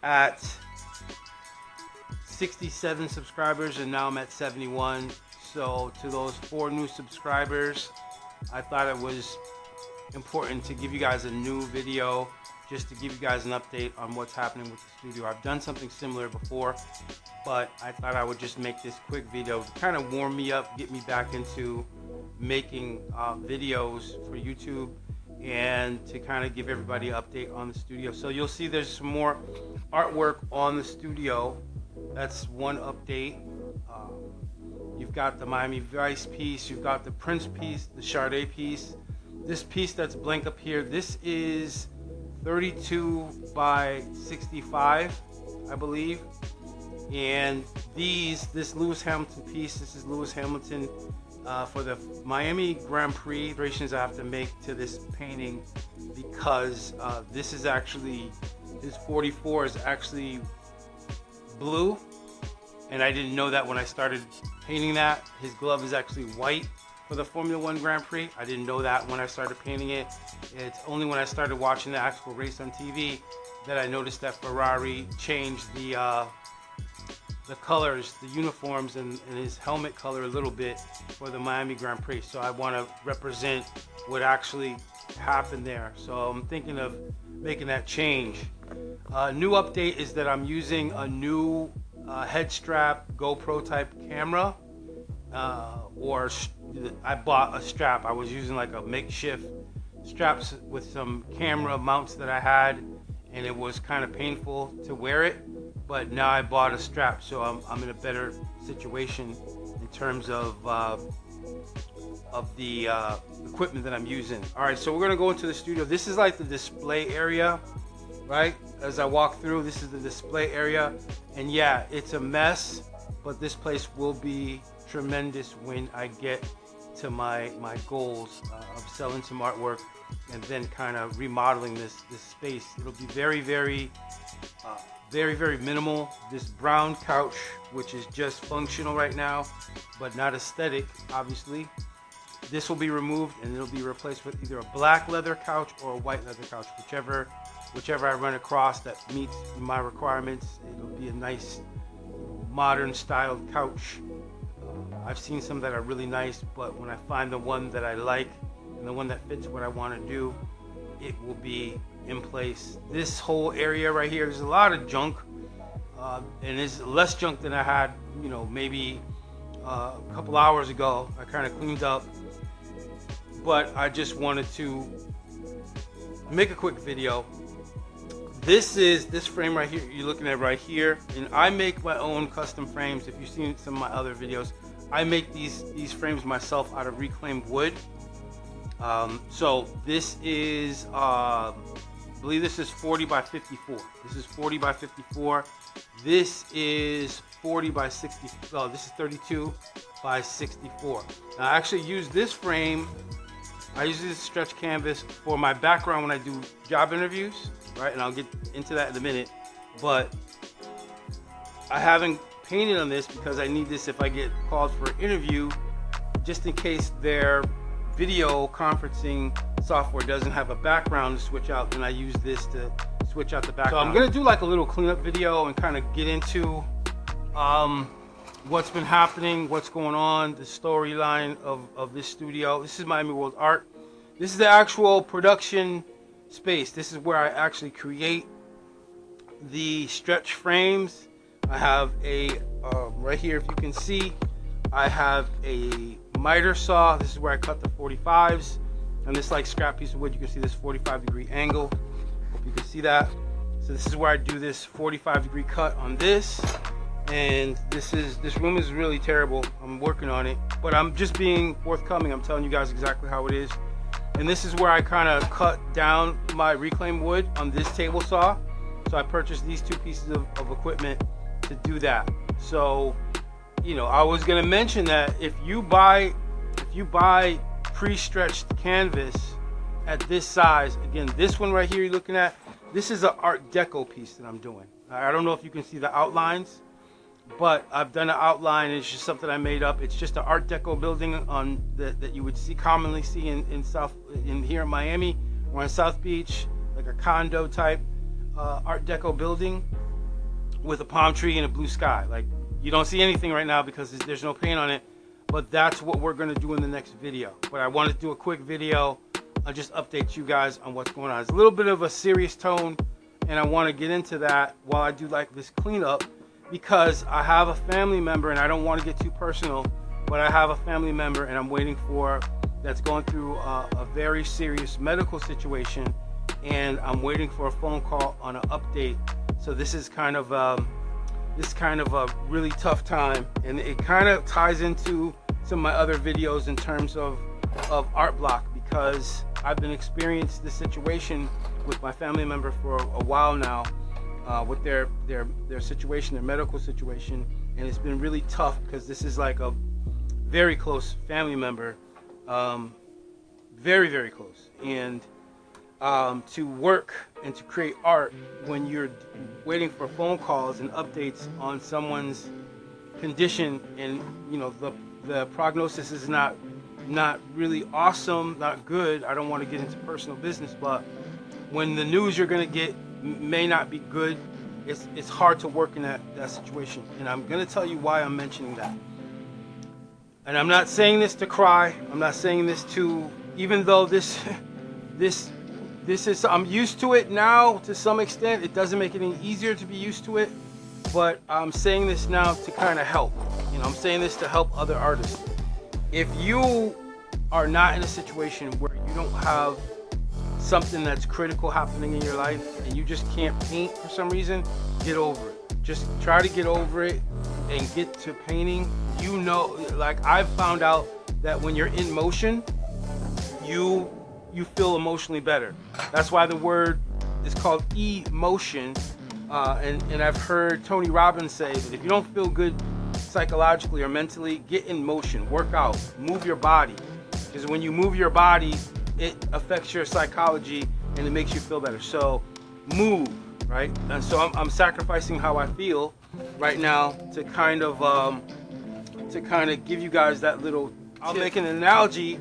at 67 subscribers and now I'm at 71. So to those 4 new subscribers, I thought it was important to give you guys a new video just to give you guys an update on what's happening with the studio. I've done something similar before, but I thought I would just make this quick video to kind of warm me up, get me back into making videos for YouTube, and to kind of give everybody an update on the studio. So you'll see there's some more artwork on the studio. That's one update. You've got the Miami Vice piece, you've got the Prince piece, the Sade piece. This piece that's blank up here, this is 32 by 65, I believe. And this Lewis Hamilton piece, this is Lewis Hamilton for the Miami Grand Prix. Alterations I have to make to this painting because this is actually, his 44 is actually blue, and I didn't know that when I started painting that. His glove is actually white for the Formula One Grand Prix. I didn't know that when I started painting it. It's only when I started watching the actual race on TV that I noticed that Ferrari changed the colors, the uniforms, and his helmet color a little bit for the Miami Grand Prix. So I want to represent what actually happened there. So I'm thinking of making that change. New update is that I'm using a new head strap GoPro type camera, or I bought a strap. I was using like a makeshift straps with some camera mounts that I had, and it was kind of painful to wear it. But now I bought a strap, so I'm in a better situation in terms of the equipment that I'm using. All right, so we're gonna go into the studio. This is like the display area, right? As I walk through, this is the display area, and yeah, it's a mess, but this place will be tremendous when I get to my goals of selling some artwork and then kind of remodeling this space. It'll be very, very minimal. This brown couch, which is just functional right now, but not aesthetic, obviously. This will be removed and it'll be replaced with either a black leather couch or a white leather couch, whichever I run across that meets my requirements. It'll be a nice modern styled couch. I've seen some that are really nice, but when I find the one that I like and the one that fits what I want to do, it will be in place. This whole area right here, there's a lot of junk, and it's less junk than I had, maybe a couple hours ago. I kind of cleaned up, but I just wanted to make a quick video. This is this frame right here you're looking at right here, and I make my own custom frames. If you've seen some of my other videos, I make these frames myself out of reclaimed wood. So this is I believe this is 40 by 54. This is 40 by 54. This is 40 by 60. Oh, this is 32 by 64. Now, I actually use this frame. I use this stretch canvas for my background when I do job interviews, right? And I'll get into that in a minute. But I haven't painted on this because I need this if I get called for an interview, just in case their video conferencing software doesn't have a background to switch out. Then I use this to switch out the background. So I'm gonna do like a little cleanup video and kind of get into what's been happening, what's going on, the storyline of this studio. This is Miami World Art. This is the actual production space. This is where I actually create the stretch frames. I have a right here, if you can see, I have a miter saw. This is where I cut the 45s, and this like scrap piece of wood, you can see this 45-degree angle. Hope you can see that. So this is where I do this 45-degree cut on this. And this room is really terrible. I'm working on it, but I'm just being forthcoming. I'm telling you guys exactly how it is. And this is where I kind of cut down my reclaimed wood on this table saw. So I purchased these 2 pieces of equipment to do that. So, I was gonna mention that if you buy pre-stretched canvas at this size, again, this one right here you're looking at, this is an Art Deco piece that I'm doing. I don't know if you can see the outlines, but I've done an outline. It's just something I made up. It's just an Art Deco building on that you would commonly see in here in Miami or in South Beach, like a condo type Art Deco building. with a palm tree and a blue sky. Like, you don't see anything right now because there's no paint on it, but that's what we're gonna do in the next video. But I wanted to do a quick video. I'll just update you guys on what's going on. It's a little bit of a serious tone, and I want to get into that while I do like this cleanup, because I have a family member, and I don't want to get too personal, but I have a family member and I'm waiting for, that's going through a very serious medical situation, and I'm waiting for a phone call on an update. So this is kind of a really tough time, and it kind of ties into some of my other videos in terms of art block, because I've been experiencing this situation with my family member for a while now, with their situation, their medical situation, and it's been really tough because this is like a very close family member, very, very close. And to work and to create art when you're waiting for phone calls and updates on someone's condition, and you know the prognosis is not really awesome, not good. I don't want to get into personal business, but when the news you're going to get may not be good, it's hard to work in that situation. And I'm going to tell you why I'm mentioning that. And I'm not saying this to cry. I'm not saying this to, even though this is, I'm used to it now to some extent. It doesn't make it any easier to be used to it, but I'm saying this now to kind of help. You know, I'm saying this to help other artists. If you are not in a situation where you don't have something that's critical happening in your life and you just can't paint for some reason, get over it. Just try to get over it and get to painting. You know, like I've found out that when you're in motion, you feel emotionally better. That's why the word is called emotion. And I've heard Tony Robbins say that if you don't feel good psychologically or mentally, get in motion, work out, move your body. Because when you move your body, it affects your psychology and it makes you feel better. So move, right? And so I'm sacrificing how I feel right now to kind of give you guys that little tip. I'll make an analogy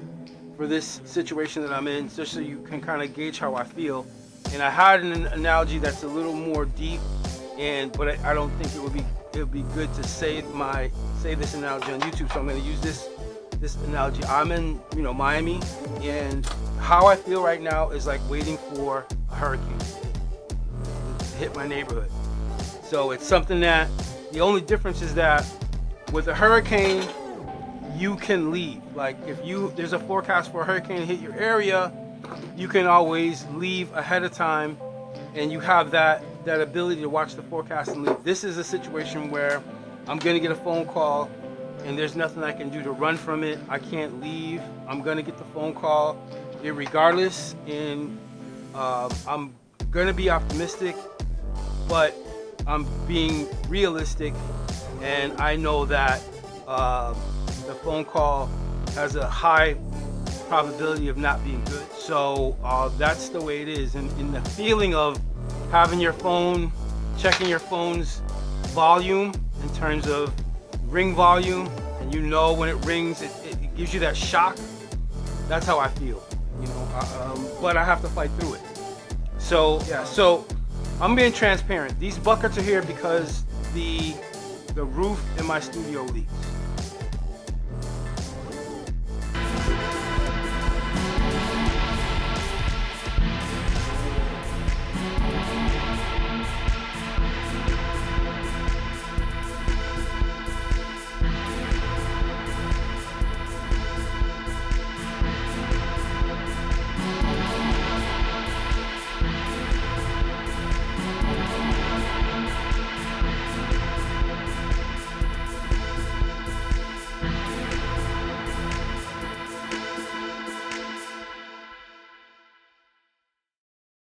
for this situation that I'm in, just so you can kind of gauge how I feel. And I had an analogy that's a little more deep, but I don't think it would be good to say this analogy on YouTube. So I'm going to use this analogy. I'm in Miami, and how I feel right now is like waiting for a hurricane to hit my neighborhood. So it's something that the only difference is that with a hurricane, you can leave. Like if there's a forecast for a hurricane to hit your area, you can always leave ahead of time, and you have that ability to watch the forecast and leave. This is a situation where I'm gonna get a phone call and there's nothing I can do to run from it. I can't leave. I'm gonna get the phone call regardless, and I'm gonna be optimistic, but I'm being realistic, and I know that the phone call has a high probability of not being good. So that's the way it is. And in the feeling of having your phone, checking your phone's volume in terms of ring volume, and you know when it rings, it gives you that shock. That's how I feel, but I have to fight through it. So yeah, so I'm being transparent. These buckets are here because the roof in my studio leaks.